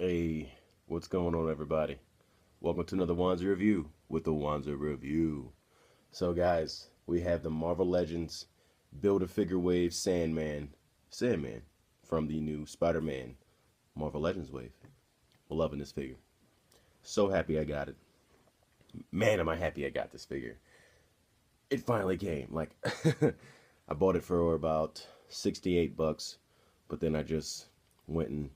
Hey, what's going on, everybody? Welcome to another Wanza review with the Wanza review. So, guys, we have the Marvel Legends Build-A-Figure Wave Sandman from the new Spider-Man Marvel Legends wave. We're loving this figure. So happy I got it. Man, am I happy I got this figure. It finally came. Like, I bought it for about 68 bucks, but then I just went and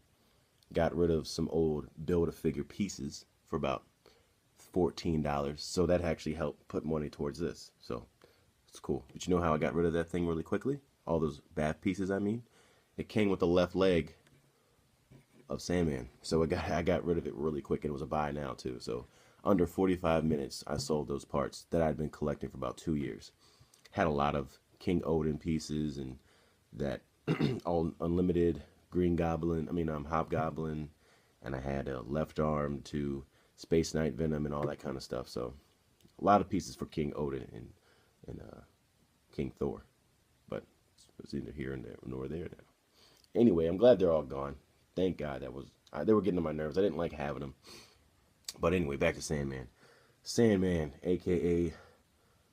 got rid of some old Build-A-Figure pieces for about $14. So that actually helped put money towards this. So it's cool. But you know how I got rid of that thing really quickly? All those BAF pieces, I mean. It came with the left leg of Sandman. So I got rid of it really quick, and it was a buy now too. So under 45 minutes, I sold those parts that I'd been collecting for about 2 years. Had a lot of King Odin pieces and that all unlimited Green Goblin, Hobgoblin, and I had a left arm to Space Knight Venom and all that kind of stuff. So a lot of pieces for King Odin and King Thor, but it's neither here and there nor there now. Anyway, I'm glad they're all gone. Thank God. They were getting on my nerves. I didn't like having them. But anyway, back to Sandman. Sandman, aka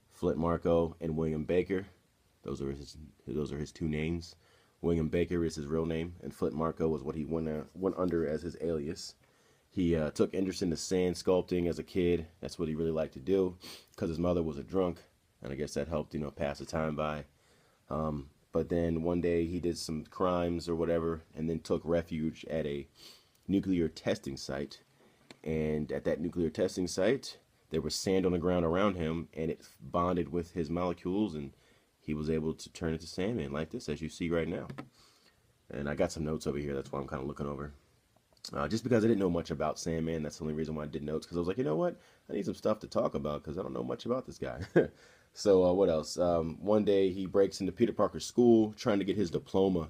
Flint Marko and William Baker. Those are his two names. William Baker is his real name, and Flint Marko was what he went under as his alias. He took interest in the sand sculpting as a kid. That's what he really liked to do, because his mother was a drunk, and I guess that helped, pass the time by. But then one day he did some crimes or whatever, and then took refuge at a nuclear testing site. And at that nuclear testing site, there was sand on the ground around him, and it bonded with his molecules, and he was able to turn into Sandman like this, as you see right now. And I got some notes over here. That's why I'm kind of looking over. Just because I didn't know much about Sandman, that's the only reason why I did notes. Because I was like, you know what? I need some stuff to talk about because I don't know much about this guy. So what else? One day he breaks into Peter Parker's school trying to get his diploma,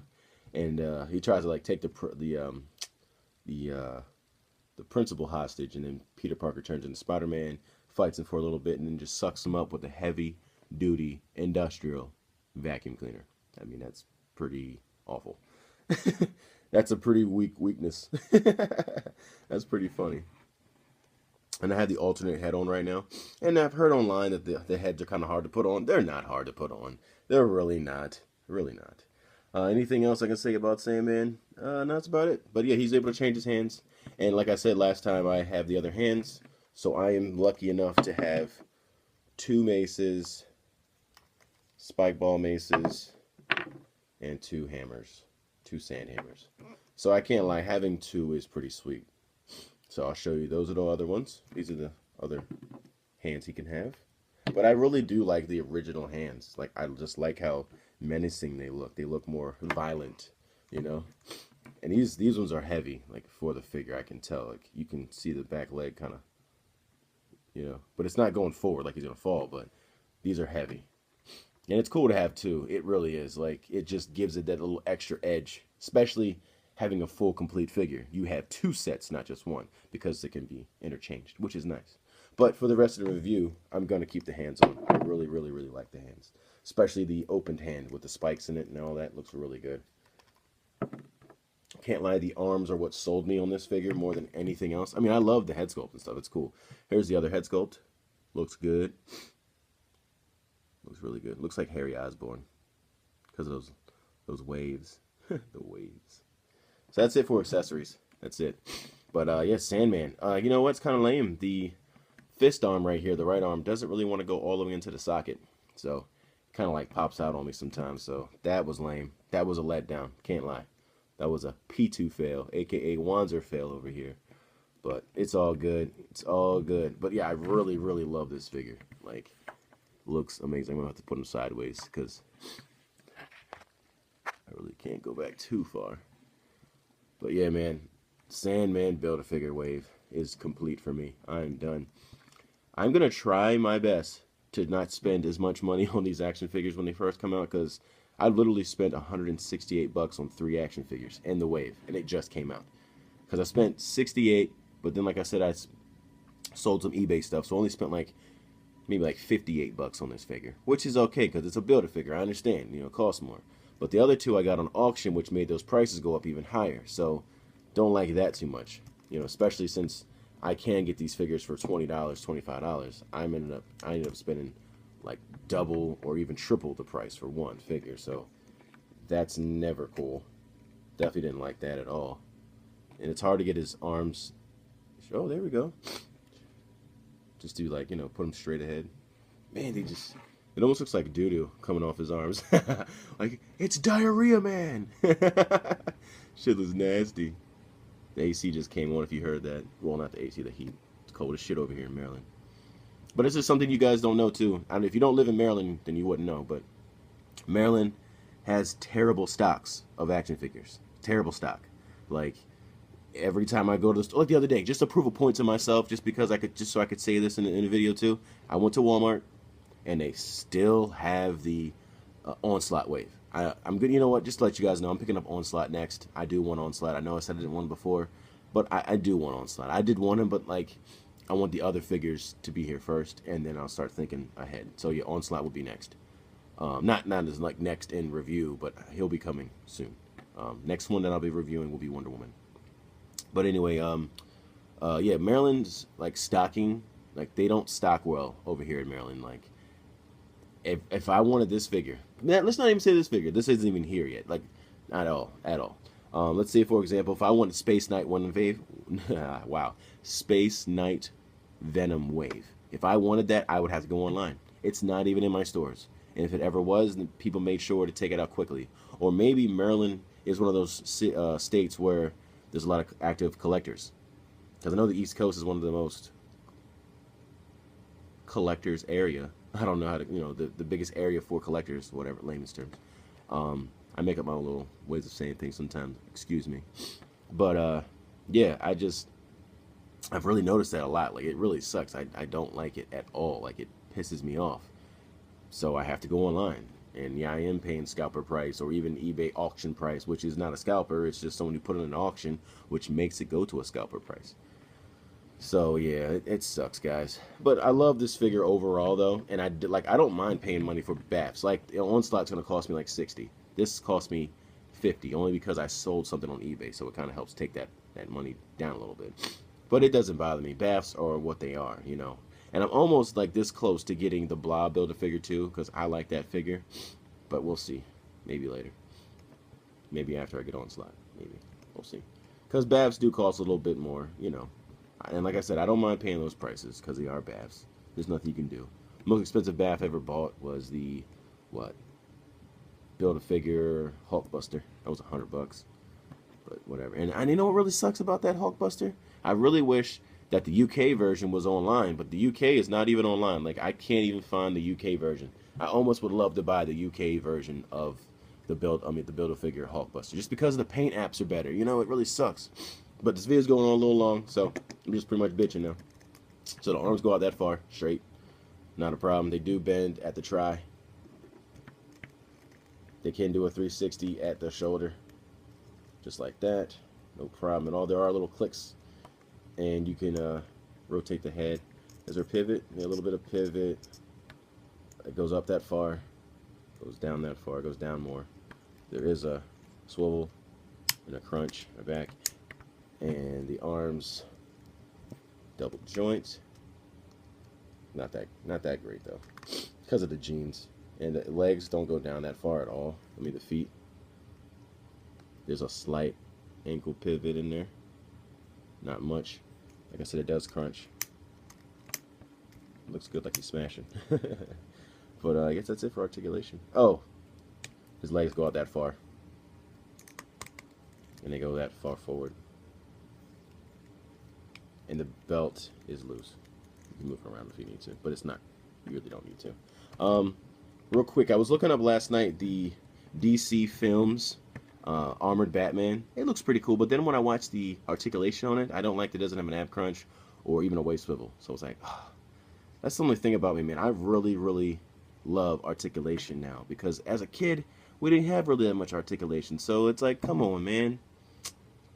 and he tries to like take the principal hostage, and then Peter Parker turns into Spider-Man, fights him for a little bit, and then just sucks him up with a heavy-duty industrial vacuum cleaner. I mean, that's pretty awful. That's a pretty weakness. That's pretty funny. And I have the alternate head on right now. And I've heard online that the heads are kind of hard to put on. They're not hard to put on. They're really not. Really not. Anything else I can say about Sandman? No, that's about it. But yeah, he's able to change his hands. And like I said last time, I have the other hands. So I am lucky enough to have two maces, spike ball maces, and two hammers. Two sand hammers. So I can't lie, having two is pretty sweet. So I'll show you. Those are the other ones. These are the other hands he can have. But I really do like the original hands. Like, I just like how menacing they look. They look more violent, And these ones are heavy, like for the figure. I can tell. Like, you can see the back leg kind of, But it's not going forward like he's gonna fall. But these are heavy, and it's cool to have two. It really is. Like, it just gives it that little extra edge, especially having a full complete figure. You have two sets, not just one, because they can be interchanged, which is nice. But for the rest of the review, I'm going to keep the hands on. I really, really, really like the hands. Especially the opened hand with the spikes in it and all that. Looks really good. Can't lie, the arms are what sold me on this figure more than anything else. I mean, I love the head sculpt and stuff. It's cool. Here's the other head sculpt. Looks good. Looks really good. Looks like Harry Osborn because of those waves. The waves. So that's it for accessories. That's it. But yeah, Sandman. You know what's kind of lame? The fist arm right here, the right arm, doesn't really want to go all the way into the socket. So kind of like pops out on me sometimes. So that was lame. That was a letdown. Can't lie. That was a P2 fail, aka Wanzer fail over here. But it's all good. It's all good. But yeah, I really, really love this figure. Like, looks amazing. I'm going to have to put him sideways because I really can't go back too far. But yeah, man, Sandman Build-A-Figure wave is complete for me. I'm done. I'm going to try my best to not spend as much money on these action figures when they first come out, because I literally spent 168 bucks on 3 action figures and the wave, and it just came out. Because I spent 68, but then like I said, I sold some eBay stuff, so I only spent maybe like 58 bucks on this figure, which is okay because it's a Build-A-Figure. I understand, it costs more. But the other two I got on auction, which made those prices go up even higher. So don't like that too much. You know, especially since I can get these figures for $20, $25. I ended up spending like double or even triple the price for one figure. So that's never cool. Definitely didn't like that at all. And it's hard to get his arms. Oh, there we go. Just do like, you know, put him straight ahead. Man, they just, it almost looks like doo-doo coming off his arms. Like, it's diarrhea, man. Shit was nasty. The AC just came on if you heard that. Well, not the AC, the heat. It's cold as shit over here in Maryland. But it's just something you guys don't know, too. I mean, if you don't live in Maryland, then you wouldn't know. But Maryland has terrible stocks of action figures. Terrible stock. Like, every time I go to the store, like the other day, just to prove a point to myself, just because I could, just so I could say this in a video, too. I went to Walmart, and they still have the Onslaught wave. I'm good. You know what? Just to let you guys know, I'm picking up Onslaught next. I do want Onslaught. I know I said I didn't want him before, but I do want Onslaught. I did want him, but like, I want the other figures to be here first, and then I'll start thinking ahead. So yeah, Onslaught will be next. Not as like next in review, but he'll be coming soon. Next one that I'll be reviewing will be Wonder Woman. But anyway, yeah, Maryland's like stocking, like they don't stock well over here in Maryland. Like, if I wanted this figure, let's not even say this figure. This isn't even here yet. Like, not at all. Let's say, for example, if I wanted Space Knight Wave, wow, Space Knight Venom Wave. If I wanted that, I would have to go online. It's not even in my stores. And if it ever was, then people made sure to take it out quickly. Or maybe Maryland is one of those states where there's a lot of active collectors. Because I know the East Coast is one of the most collectors area. I don't know how to, you know, the biggest area for collectors, whatever, layman's terms. I make up my own little ways of saying things sometimes, excuse me. But, yeah, I've really noticed that a lot. Like, it really sucks. I don't like it at all. Like, it pisses me off. So I have to go online. And yeah, I am paying scalper price or even eBay auction price, which is not a scalper. It's just someone who put it in an auction, which makes it go to a scalper price. So yeah, it sucks, guys. But I love this figure overall, though, and I don't mind paying money for BAFs. Like, Onslaught's gonna cost me like 60. This cost me 50, only because I sold something on eBay, so it kind of helps take that money down a little bit. But it doesn't bother me. BAFs are what they are, you know. And I'm almost like this close to getting the Blob Build-A-Figure too, because I like that figure. But we'll see. Maybe later. Maybe after I get Onslaught. Maybe. We'll see. Because BAFs do cost a little bit more, you know. And like I said, I don't mind paying those prices because they are BAFs. There's nothing you can do. The most expensive BAF I ever bought was the, what? Build-A-Figure Hulkbuster. That was $100. But whatever. And you know what really sucks about that Hulkbuster? I really wish that the UK version was online, but the UK is not even online. Like, I can't even find the UK version. I almost would love to buy the UK version of the Build-A-Figure Hulkbuster, just because the paint apps are better. You know, it really sucks. But this video's going on a little long, so I'm just pretty much bitching now. So the arms go out that far, straight. Not a problem. They do bend at the try. They can do a 360 at the shoulder. Just like that. No problem at all. There are little clicks. And you can rotate the head. Is there a pivot? Yeah, a little bit of pivot. It goes up that far. Goes down that far. Goes down more. There is a swivel and a crunch back. And the arms, double joint. Not that great though, because of the jeans. And the legs don't go down that far at all. I mean, the feet. There's a slight ankle pivot in there. Not much. Like I said, it does crunch. Looks good, like he's smashing. But I guess that's it for articulation. Oh, his legs go out that far, and they go that far forward. And the belt is loose. You can move it around if you need to, but it's not. You really don't need to. Real quick, I was looking up last night the DC Films Armored Batman. It looks pretty cool, but then when I watched the articulation on it, I don't like that it doesn't have an ab crunch or even a waist swivel. So it's like, oh, that's the only thing about me, man. I really, really love articulation now, because as a kid, we didn't have really that much articulation. So it's like, come on, man.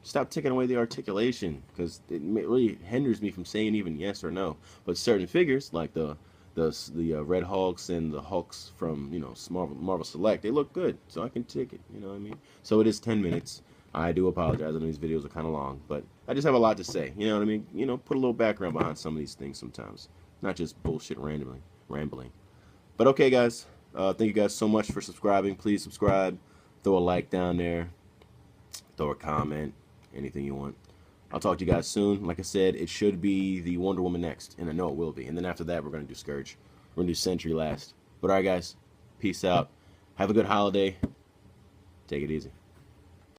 Stop taking away the articulation, because it really hinders me from saying even yes or no. But certain figures, like the Red Hulks and the Hulks from, you know, Marvel Select, they look good, so I can take it. You know what I mean? So it is 10 minutes. I do apologize. I know these videos are kind of long, but I just have a lot to say. You know what I mean? You know, put a little background behind some of these things sometimes. Not just bullshit randomly, rambling. But okay, guys. Thank you guys so much for subscribing. Please subscribe. Throw a like down there. Throw a comment. Anything you want. I'll talk to you guys soon. Like I said, it should be the Wonder Woman next, and I know it will be. And then after that, we're going to do Scourge. We're going to do Sentry last. But alright, guys. Peace out. Have a good holiday. Take it easy.